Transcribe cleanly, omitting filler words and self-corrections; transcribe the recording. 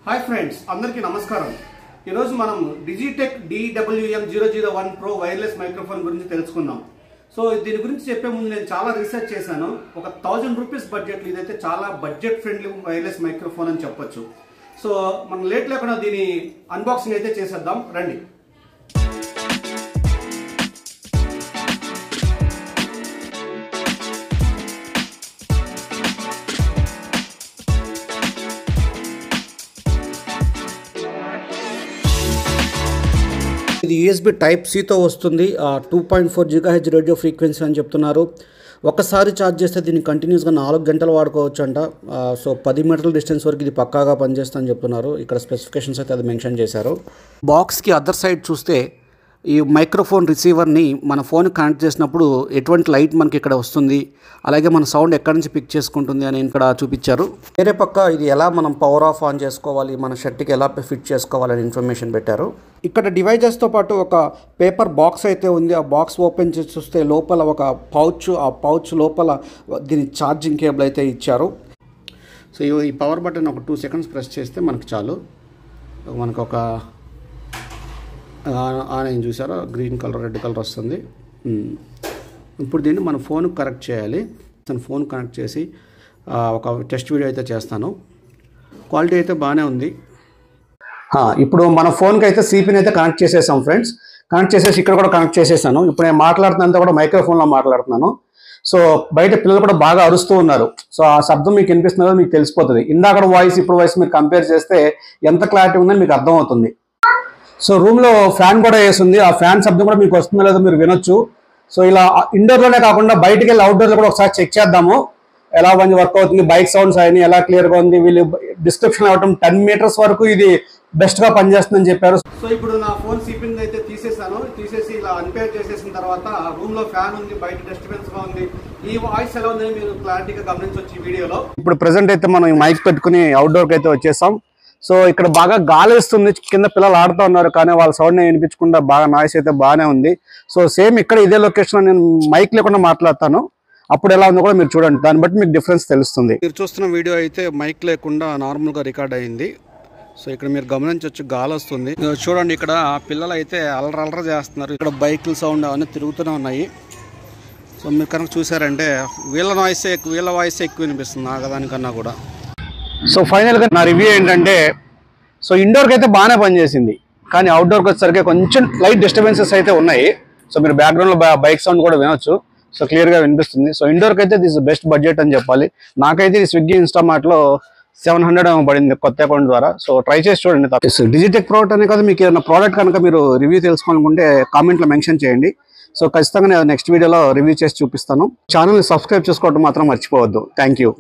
Hi friends अंदर की नमस्कारम మనం Digitek DWM001 Pro wireless microphone గురించి తెలుసుకుందాం। సో దీని గురించి చెప్పే ముందు నేను చాలా రీసెర్చ్ చేశాను। ఒక 1000 రూపాయస్ బడ్జెట్ ఇదైతే చాలా బడ్జెట్ ఫ్రెండ్లీ వైర్లెస్ మైక్రోఫోన్ అని చెప్పొచ్చు। సో మనం లేట్ లేకుండా దీని అన్బాక్సింగ్ అయితే చేసేద్దాం రండి। ఇది USB టైప్ C తో వస్తుంది 2.4 GHz రేడియో ఫ్రీక్వెన్సీ అని చెప్తున్నారు। ఒకసారి ఛార్జ్ చేస్తే దీన్ని కంటిన్యూస్గా 4 గంటలు వాడుకోవచ్చు అంట। సో 10 మీటర్ల డిస్టెన్స్ వరకు ఇది పక్కాగా పనిచేస్తుందని చెప్తున్నారు। ఇక్కడ స్పెసిఫికేషన్స్ అయితే అది మెన్షన్ చేశారు। బాక్స్కి అదర్ సైడ్ చూస్తే ఈ మైక్రోఫోన్ రిసీవర్ని మన ఫోన్ కనెక్ట్ చేసినప్పుడు ఎటువంటి లైట్ మనకి ఇక్కడ వస్తుంది, అలాగే మన సౌండ్ ఎక్కడి నుంచి పిక్ చేసుకుంటుంది అని ఇక్కడ చూపించారు। వేరే పక్క ఇది ఎలా మనం పవర్ ఆఫ్ ఆన్ చేసుకోవాలి, మన షర్ట్కి ఎలా ఫిట్ చేసుకోవాలని ఇన్ఫర్మేషన్ పెట్టారు। ఇక్కడ డివైజెస్తో పాటు ఒక పేపర్ బాక్స్ అయితే ఉంది। ఆ బాక్స్ ఓపెన్ చేసి చూస్తే లోపల ఒక పౌచ్, ఆ పౌచ్ లోపల దీని ఛార్జింగ్ కేబుల్ అయితే ఇచ్చారు। సో ఈ పవర్ బటన్ ఒక 2 సెకండ్స్ ప్రెస్ చేస్తే మనకు చాలు, మనకు ఒక ఆన్ చూసారా, గ్రీన్ కలర్ రెడ్ కలర్ వస్తుంది। ఇప్పుడు దీన్ని మన ఫోన్ కనెక్ట్ చేయాలి। ఫోన్ కనెక్ట్ చేసి ఒక టెస్ట్ వీడియో అయితే చేస్తాను। క్వాలిటీ అయితే బాగానే ఉంది। ఇప్పుడు మన ఫోన్కి అయితే సిపిని అయితే కనెక్ట్ చేసేసాం ఫ్రెండ్స్। కనెక్ట్ చేసేసి ఇక్కడ కూడా కనెక్ట్ చేసేసాను। ఇప్పుడు నేను మాట్లాడుతున్నంత కూడా మైక్రోఫోన్లో మాట్లాడుతున్నాను। సో బయట పిల్లలు కూడా బాగా అరుస్తూ ఉన్నారు। సో ఆ శబ్దం మీకు వినిపిస్తుందో మీకు తెలిసిపోతుంది। ఇందాక వాయిస్ ఇప్పుడు వాయిస్ మీరు కంపేర్ చేస్తే ఎంత క్లారిటీ ఉందని మీకు అర్థమవుతుంది। సో రూమ్లో ఫ్యాన్ కూడా వేసింది, ఆ ఫ్యాన్ శబ్దం కూడా మీకు వస్తుందో లేదో మీరు వినొచ్చు। సో ఇలా ఇండోర్లోనే కాకుండా బయటికి వెళ్ళి అవుట్డోర్లో కూడా ఒకసారి చెక్ చేద్దాము ఎలా మంది వర్క్ అవుతుంది, బైక్ సౌండ్స్ అయినా ఎలా క్లియర్గా ఉంది। వీళ్ళు డిస్క్రిప్షన్ ఇవ్వటం 10 మీటర్స్ వరకు ఇది బెస్ట్గా పనిచేస్తుందని చెప్పారు। సో ఇప్పుడు నా ఫోన్ సిపిన్ అయితే తీసేసాను, తీసేసి ఇలా అన్పేర్ చేసేసిన తర్వాత రూమ్లో ఫ్యాన్ ఉంది, బయట డిస్టర్బెన్స్గా ఉంది। ఈ వాయిస్ ఎలా ఉందని మీరు క్లారిటీగా గమనించవచ్చు ఈ వీడియోలో। ఇప్పుడు ప్రెసెంట్ అయితే మనం మైక్ పెట్టుకుని అవుట్డోర్కి అయితే వచ్చేసాం। సో ఇక్కడ బాగా గాలి వస్తుంది, కింద పిల్లలు ఆడుతూ ఉన్నారు, కానీ వాళ్ళ సౌండ్ వినిపించకుండా బాగా నాయిస్ అయితే బాగానే ఉంది। సో సేమ్ ఇక్కడ ఇదే లొకేషన్లో నేను మైక్ లేకుండా మాట్లాడతాను, అప్పుడు ఎలా ఉందో కూడా మీరు చూడండి, దాన్ని బట్టి మీకు డిఫరెన్స్ తెలుస్తుంది। మీరు చూస్తున్న వీడియో అయితే మైక్ లేకుండా నార్మల్గా రికార్డ్ అయింది। సో ఇక్కడ మీరు గమనించవచ్చు గాలి వస్తుంది చూడండి। ఇక్కడ పిల్లలు అయితే అలర చేస్తున్నారు, ఇక్కడ బైకుల సౌండ్ అవన్నీ తిరుగుతూనే ఉన్నాయి। సో మీరు కనుక చూసారంటే వీళ్ళ వాయిస్ ఎక్కువ వినిపిస్తుంది ఆగదానికన్నా కూడా। సో ఫైనల్గా నా రివ్యూ ఏంటంటే, సో ఇండోర్కి అయితే బాగానే పనిచేసింది, కానీ అవుట్డోర్కి వచ్చేసరికి కొంచెం లైట్ డిస్టర్బెన్సెస్ అయితే ఉన్నాయి। సో మీరు బ్యాక్గ్రౌండ్లో బైక్ సౌండ్ కూడా వినొచ్చు, సో క్లియర్గా వినిపిస్తుంది। సో ఇండోర్కి అయితే దిస్ బెస్ట్ బడ్జెట్ అని చెప్పాలి। నాకైతే ఇది స్విగ్గీ ఇన్స్టామార్ట్లో 700 పడింది కొత్త అకౌంట్ ద్వారా। సో ట్రై చేసి చూడండి। డిజిటెక్ ప్రోడక్ట్ అనే కదా, మీకు ఏదైనా ప్రోడక్ట్ కనుక మీరు రివ్యూ తెలుసుకోవాలనుకుంటే కామెంట్లో మెన్షన్ చేయండి। సో ఖచ్చితంగా నేను నెక్స్ట్ వీడియోలో రివ్యూ చేసి చూపిస్తాను। ఛానల్ని సబ్స్క్రైబ్ చేసుకోవడం మాత్రం మర్చిపోవద్దు। Thank you.